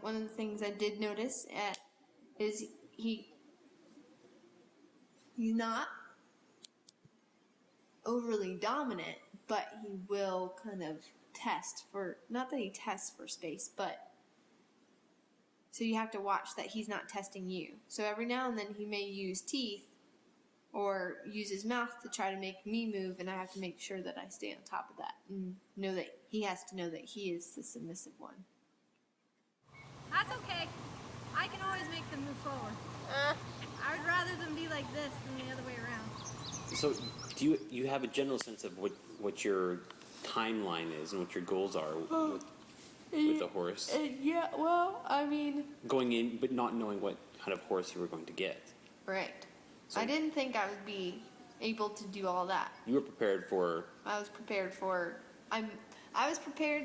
one of the things I did notice is he's not overly dominant, but he will kind of test for, not that he tests for space, but so you have to watch that he's not testing you. So every now and then he may use teeth or use his mouth to try to make me move, and I have to make sure that I stay on top of that and know that he has to know that he is the submissive one. That's okay. I can always make them move forward. I would rather them be like this than the other way around. So, do you have a general sense of what your timeline is and what your goals are with the horse? Yeah, well, I mean... Going in, but not knowing what kind of horse you were going to get. Right. So, I didn't think I would be able to do all that. You were prepared for... I was prepared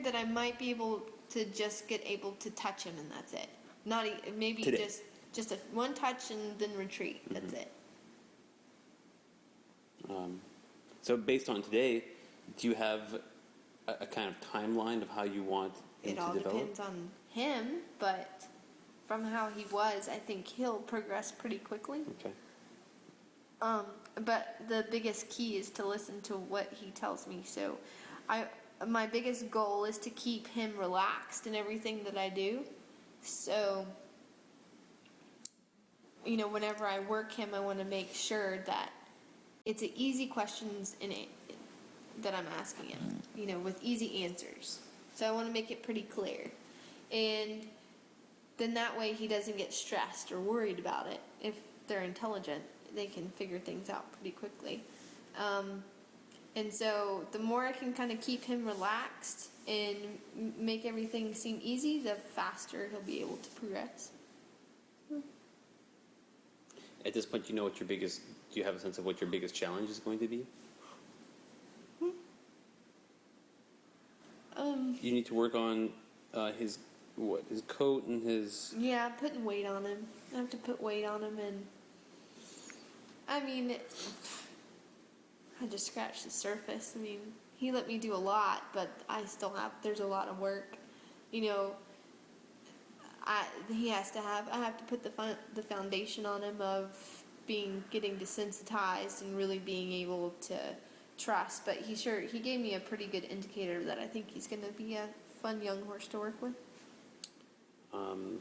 that I might be able to just get able to touch him and that's it. Not maybe Today. just one touch and then retreat. That's it. So based on today, do you have a kind of timeline of how you want him to develop? It all depends on him, but from how he was, I think he'll progress pretty quickly. Okay. But the biggest key is to listen to what he tells me. So my biggest goal is to keep him relaxed in everything that I do. So, whenever I work him, I want to make sure that it's easy questions that I'm asking him, with easy answers. So I want to make it pretty clear. And then that way he doesn't get stressed or worried about it. If they're intelligent, they can figure things out pretty quickly. And so the more I can kind of keep him relaxed and make everything seem easy, the faster he'll be able to progress. At this point, do you have a sense of what your biggest challenge is going to be? You need to work on his coat and his... Yeah, putting weight on him. I have to put weight on him, and I mean, I just scratched the surface. I mean, he let me do a lot, but there's a lot of work. I have to put the foundation on him of getting desensitized and really being able to trust. But he gave me a pretty good indicator that I think he's going to be a fun young horse to work with. One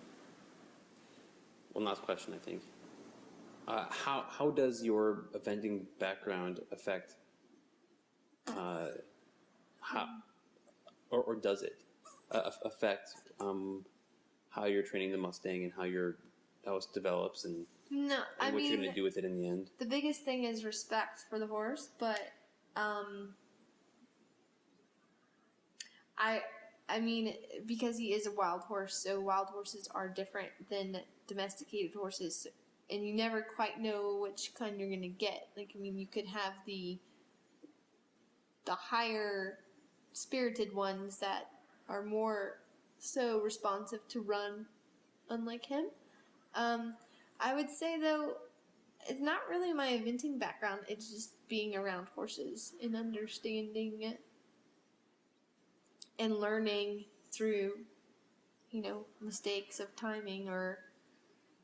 last question, I think. How does your eventing background affect or does it affect how you're training the Mustang and how it develops and what you're going to do with it in the end? The biggest thing is respect for the horse, but I mean, because he is a wild horse, so wild horses are different than domesticated horses, and you never quite know which kind you're going to get. Like, I mean, you could have the higher spirited ones that are more so responsive to run, unlike him. I would say, though, it's not really my eventing background, it's just being around horses and understanding it and learning through, mistakes of timing or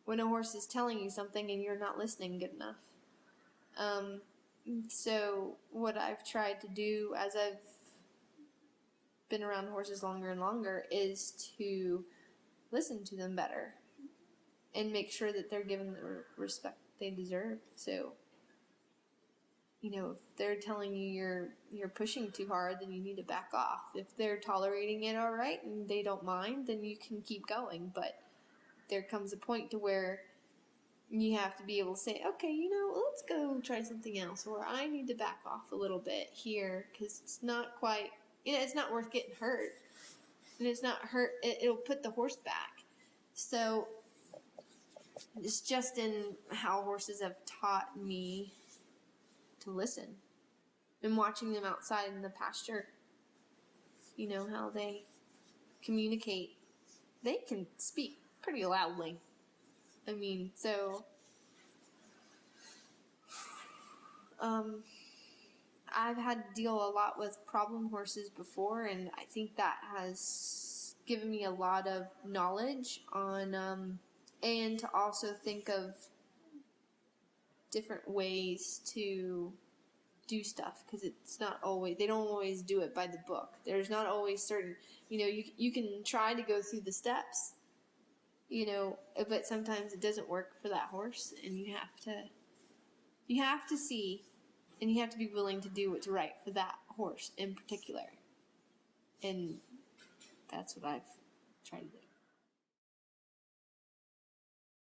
when a horse is telling you something and you're not listening good enough. So what I've tried to do as I've been around horses longer and longer is to listen to them better and make sure that they're given the respect they deserve. So, if they're telling you you're pushing too hard, then you need to back off. If they're tolerating it all right and they don't mind, then you can keep going. But there comes a point to where you have to be able to say, okay, let's go try something else, or I need to back off a little bit here because it's not quite, it's not worth getting hurt, and it's not hurt. It'll put the horse back. So it's just in how horses have taught me to listen, and watching them outside in the pasture, how they communicate. They can speak pretty loudly. I mean, so I've had to deal a lot with problem horses before, and I think that has given me a lot of knowledge on, and to also think of different ways to do stuff, because it's not always, they don't always do it by the book. There's not always certain, you can try to go through the steps, but sometimes it doesn't work for that horse, and you have to see, and you have to be willing to do what's right for that horse in particular. And that's what I've tried to do.